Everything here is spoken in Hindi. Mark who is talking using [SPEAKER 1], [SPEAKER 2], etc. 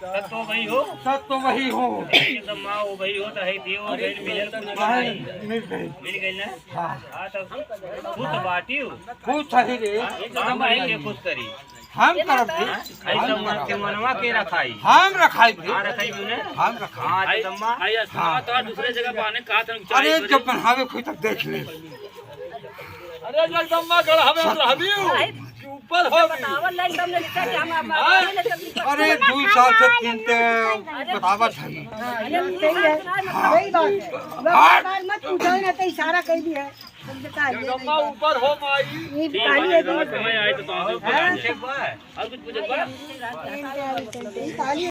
[SPEAKER 1] तो वही हो एकदम माँ वो वही हो तो है देव मिल गई ना। हाँ तो खुद बाटी हो
[SPEAKER 2] खुश सही रे
[SPEAKER 1] एकदम है खुश करी
[SPEAKER 2] हम करब रे
[SPEAKER 1] एकदम मन के मनवा के रखाई
[SPEAKER 2] हम रखाई रे
[SPEAKER 1] हां रखाई ने
[SPEAKER 2] हम रखा
[SPEAKER 1] हां एकदम मां आया सुना तो दूसरे जगह बहाने कहा था
[SPEAKER 2] अरे जब बनावे कोई तक देख ले
[SPEAKER 3] अरे जगदम्बा गढ़ हमें रहबियो ऊपर हो
[SPEAKER 4] बतावल लाइन तुमने लिखा कि हम
[SPEAKER 2] अरे 2 साल से किनते बतावत है
[SPEAKER 4] अरे सही है वही बात मत पूछो ना तो इशारा कर दिया
[SPEAKER 3] जगदम्बा ऊपर हो माई
[SPEAKER 4] ये काली है
[SPEAKER 1] समय आए तो तुम और कुछ पूछत बा
[SPEAKER 4] काली